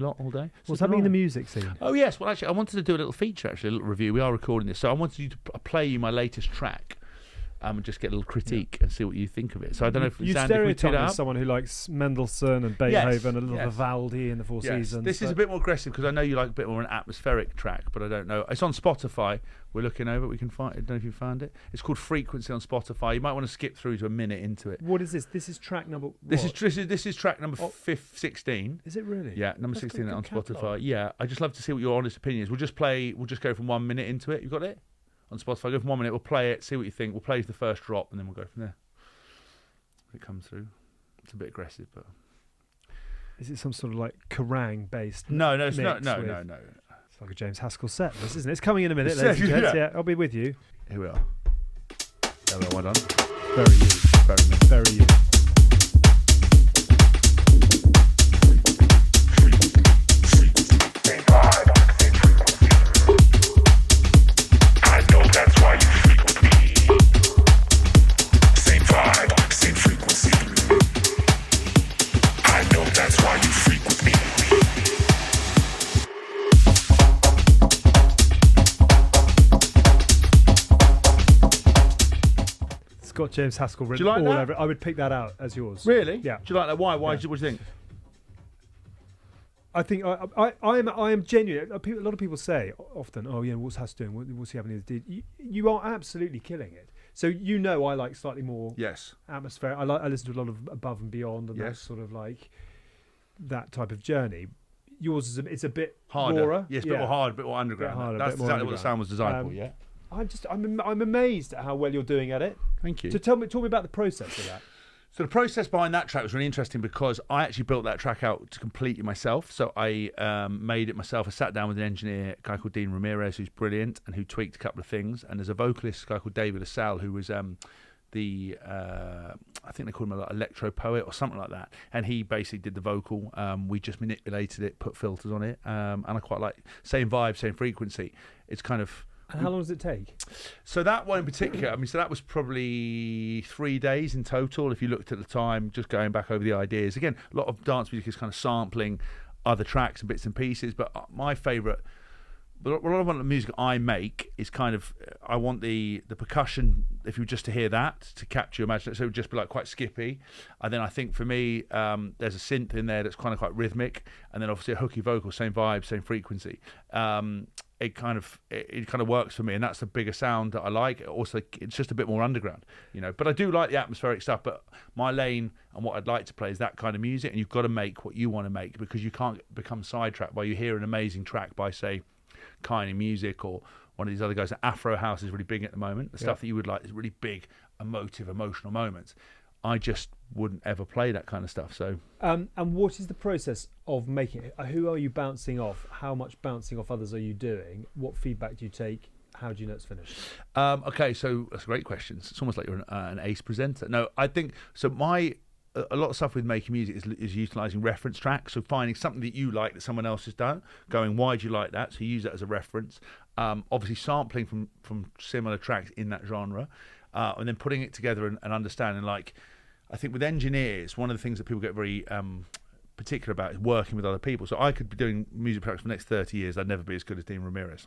lot all day. What's happening in the music scene? Oh yes, well actually I wanted to do a little feature, a little review. We are recording this, so I wanted you to play you my latest track, and just get a little critique and see what you think of it. So I don't know if you stereotype as someone who likes Mendelssohn and Beethoven, a little Vivaldi in the Four Seasons. This is a bit more aggressive because I know you like a bit more an atmospheric track, but I don't know. It's on Spotify. We're looking over it. We can find it. I don't know if you found it. It's called Frequency on Spotify. You might want to skip through to a minute into it. What is this? This is track number. What? This is track number 16. Is it really? Yeah, number 16 on Spotify. Yeah, I just love to see what your honest opinion is. We'll just go from 1 minute into it. You got it? On Spotify, go from 1 minute, we'll play it, see what you think. We'll play the first drop, and then we'll go from there. If it comes through. It's a bit aggressive, but... Is it some sort of like Kerrang-based No, it's no. It's like a James Haskell set, this, isn't it? It's coming in a minute, ladies and gents. Yeah, I'll be with you. Here we are. There we are, well done. Very you. Very you. Got James Haskell written all over it. I would pick that out as yours. Really? Yeah. Do you like that? Why? What do you think? I think I am genuine. A lot of people say often, "Oh, yeah, what's Haskell doing? What's he having to do?" You are absolutely killing it. So I like slightly more atmosphere. I listen to a lot of Above and Beyond and that sort of like that type of journey. Yours is a bit harder. Rawer. Yes, a bit more hard, a bit more underground. That's exactly what the sound was designed for. Yeah. I'm amazed at how well you're doing at it. Thank you. So talk me about the process of that. So the process behind that track was really interesting because I actually built that track out completely myself. So I made it myself. I sat down with an engineer, a guy called Dean Ramirez, who's brilliant and who tweaked a couple of things. And there's a vocalist, a guy called David Asal, who was I think they called him like electro poet or something like that. And he basically did the vocal. We just manipulated it, put filters on it, and I quite like same vibe, same frequency. It's kind of. And how long does it take? So that one in particular, so that was probably 3 days in total. If you looked at the time, just going back over the ideas. Again, a lot of dance music is kind of sampling other tracks and bits and pieces. But my favourite, a lot of the music I make is kind of, I want the percussion, if you were just to hear that, to capture your imagination. So it would just be like quite skippy. And then I think for me, there's a synth in there that's kind of quite rhythmic. And then obviously a hooky vocal, same vibe, same frequency. It kind of works for me, and that's the bigger sound that I like. Also, it's just a bit more underground, But I do like the atmospheric stuff. But my lane and what I'd like to play is that kind of music, and you've got to make what you want to make because you can't become sidetracked by you hear an amazing track by say, Kind Music or one of these other guys. Afro House is really big at the moment. The stuff that you would like is really big, emotional moments. I just wouldn't ever play that kind of stuff. So, and what is the process of making it? Who are you bouncing off? How much bouncing off others are you doing? What feedback do you take? How do you know it's finished? Okay, so that's a great question. It's almost like you're an ace presenter. No, I think so. A lot of stuff with making music is utilising reference tracks. So finding something that you like that someone else has done, going, why do you like that? So you use that as a reference. Obviously sampling from similar tracks in that genre, and then putting it together and understanding. Like, I think with engineers, one of the things that people get very particular about is working with other people. So I could be doing music production for the next 30 years. I'd never be as good as Dean Ramirez.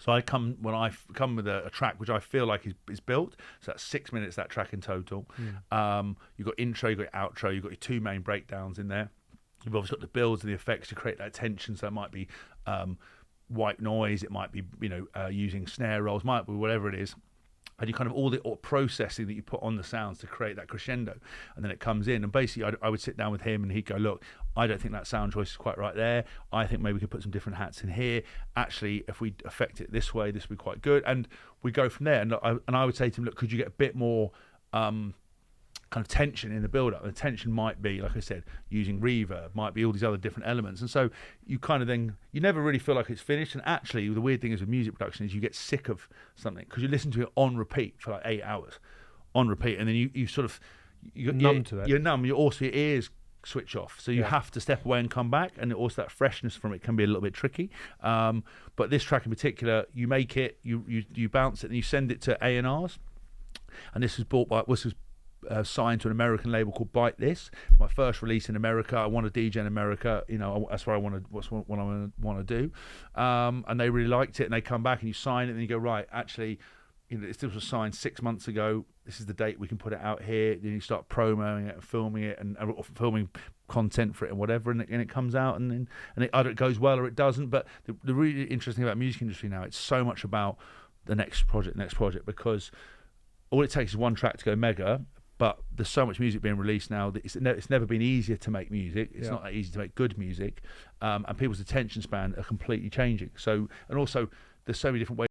So I come with a track which I feel like is built. So that's 6 minutes, that track in total. You've got intro, you've got outro, you've got your two main breakdowns in there. You've obviously got the builds and the effects to create that tension. So it might be white noise, it might be using snare rolls, might be whatever it is. And you kind of all the processing that you put on the sounds to create that crescendo, and then it comes in. And basically, I would sit down with him, and he'd go, "Look, I don't think that sound choice is quite right there. I think maybe we could put some different hats in here. Actually, if we affect it this way, this would be quite good." And we go from there. And I would say to him, "Look, could you get a bit more kind of tension in the build-up?" And the tension might be, like I said, using reverb, might be all these other different elements. And so you kind of then, you never really feel like it's finished. And actually, the weird thing is with music production is you get sick of something because you listen to it on repeat for like 8 hours, on repeat. And then you sort of... You're numb to it. You're numb. Your ears switch off. So you have to step away and come back. And also that freshness from it can be a little bit tricky. But this track in particular, you make it, you bounce it, and you send it to A&Rs. And this was signed to an American label called Bite This. It's my first release in America. I want to DJ in America. You know, that's where I want to. What's what I want to do. And they really liked it. And they come back and you sign it, and you go, right, actually, you know, this was signed 6 months ago. This is the date we can put it out here. Then you start promoting it and filming it and filming content for it and whatever, and it comes out, and it either it goes well or it doesn't. But the really interesting thing about the music industry now, it's so much about the next project, because all it takes is one track to go mega. But there's so much music being released now that it's never been easier to make music. It's not that easy to make good music, and people's attention span are completely changing. So, and also there's so many different ways